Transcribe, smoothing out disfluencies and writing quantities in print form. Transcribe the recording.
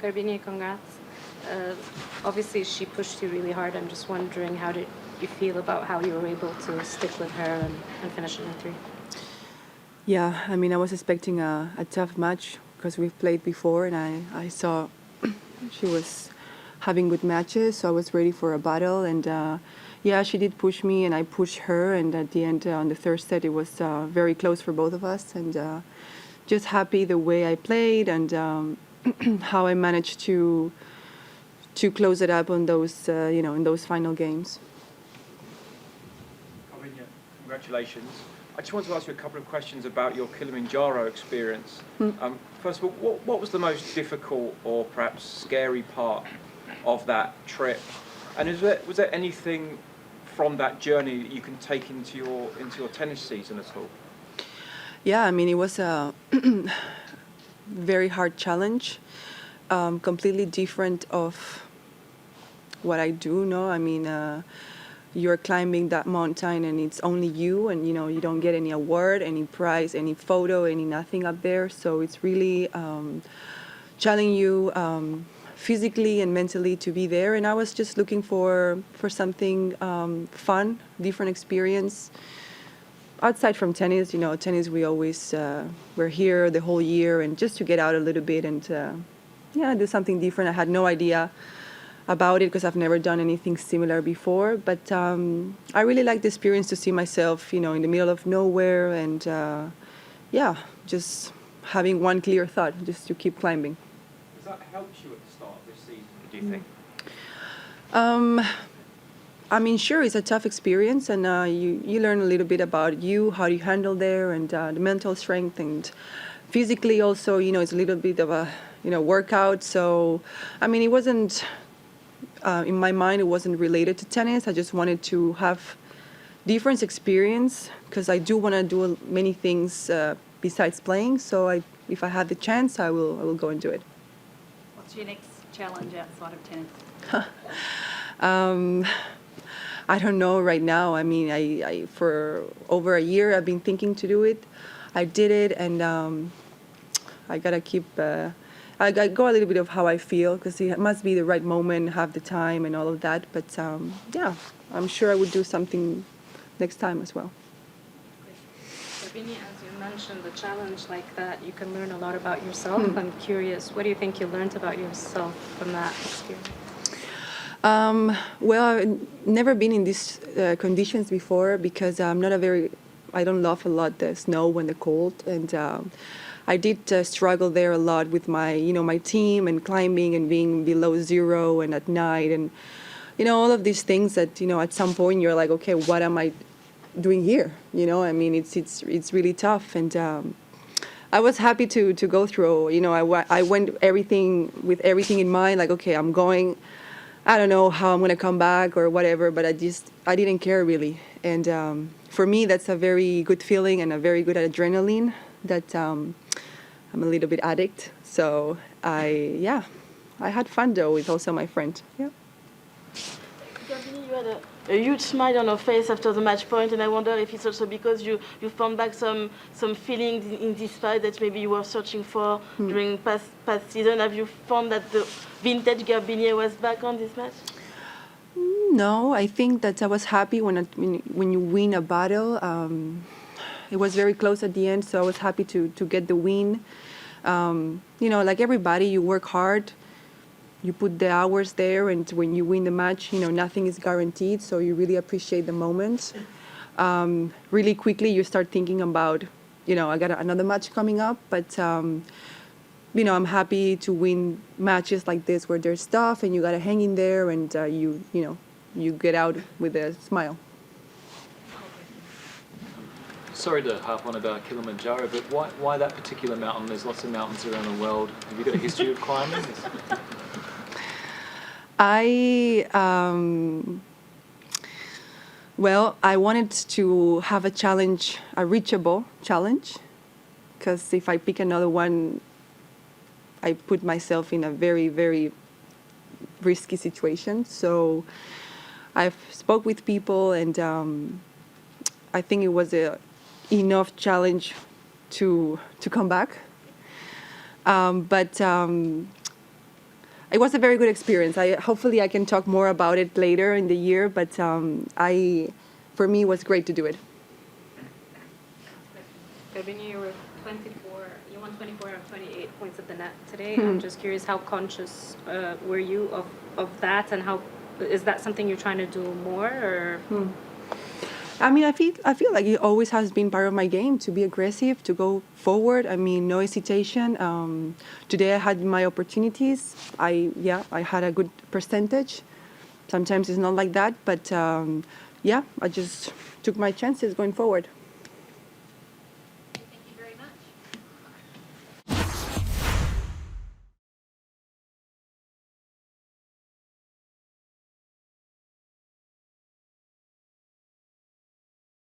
Garbine, congrats. Obviously, she pushed you really hard. I'm just wondering, how did you feel about how you were able to stick with her and finish in three? Yeah, I mean, I was expecting a tough match because we've played before, and I saw she was having good matches, so I was ready for a battle. And yeah, she did push me, and I pushed her. And at the end, on the third set, it was very close for both of us. And just happy the way I played and how I managed to close it up on those, in those final games. Garbine, congratulations. I just want to ask you a couple of questions about your Kilimanjaro experience. First of all, what was the most difficult or perhaps scary part of that trip? And was there anything from that journey that you can take into your tennis season at all? Yeah, I mean, it was a very hard challenge, completely different of what I do. No, I mean, you're climbing that mountain and it's only you, and you don't get any award, any prize, any photo, any nothing up there. So it's really challenging you physically and mentally to be there. And I was just looking for something fun, different experience. Outside from tennis, tennis we always we're here the whole year, and just to get out a little bit and do something different. I had no idea about it because I've never done anything similar before, but I really liked the experience to see myself, in the middle of nowhere, and just having one clear thought, just to keep climbing. Has that helped you at the start of this season, do you think? I mean, sure, it's a tough experience, and you learn a little bit about how you handle there, and the mental strength, and physically also, it's a little bit of a, workout. So, I mean, it wasn't, in my mind, it wasn't related to tennis. I just wanted to have different experience because I do want to do many things besides playing. So if I had the chance, I will go and do it. What's your next challenge outside of tennis? I don't know right now. I mean, I for over a year I've been thinking to do it. I did it, and I gotta keep. I go a little bit of how I feel because it must be the right moment, have the time, and all of that. But yeah, I'm sure I would do something next time as well. Garbine, as you mentioned, the challenge like that, you can learn a lot about yourself. I'm curious, what do you think you learned about yourself from that experience? Well, I've never been in these conditions before because I don't love a lot the snow and the cold, and I did struggle there a lot with my team and climbing and being below zero and at night, and all of these things that at some point you're like, okay, what am I doing here? I mean, it's really tough, and I was happy to go through. I went with everything in mind, like, okay, I'm going. I don't know how I'm going to come back or whatever, but I didn't care really. And for me, that's a very good feeling and a very good adrenaline that I'm a little bit addict. So I had fun though with also my friend. Yeah. Garbine, you had a huge smile on your face after the match point, and I wonder if it's also because you found back some feelings in this fight that maybe you were searching for during past season. Have you found that the vintage Garbine was back on this match? No, I think that I was happy when you win a battle. It was very close at the end, so I was happy to get the win. Like everybody, you work hard. You put the hours there, and when you win the match, nothing is guaranteed, so you really appreciate the moment. Really quickly, you start thinking about, I got another match coming up, but, I'm happy to win matches like this where there's stuff, and you got to hang in there, and you get out with a smile. Sorry to harp on about Kilimanjaro, but why that particular mountain? There's lots of mountains around the world. Have you got a history of climbing? I wanted to have a challenge, a reachable challenge, because if I pick another one, I put myself in a very, very risky situation. So I've spoke with people, and I think it was enough challenge to come back. But it was a very good experience. Hopefully I can talk more about it later in the year, but for me, it was great to do it. Garbine, you were 24. You won 24 out of 28 points at the net today. I'm just curious, how conscious were you of that, and how is that something you're trying to do more, or? I mean, I feel like it always has been part of my game to be aggressive, to go forward. I mean, no hesitation. Today I had my opportunities. I had a good percentage. Sometimes it's not like that, but I just took my chances going forward.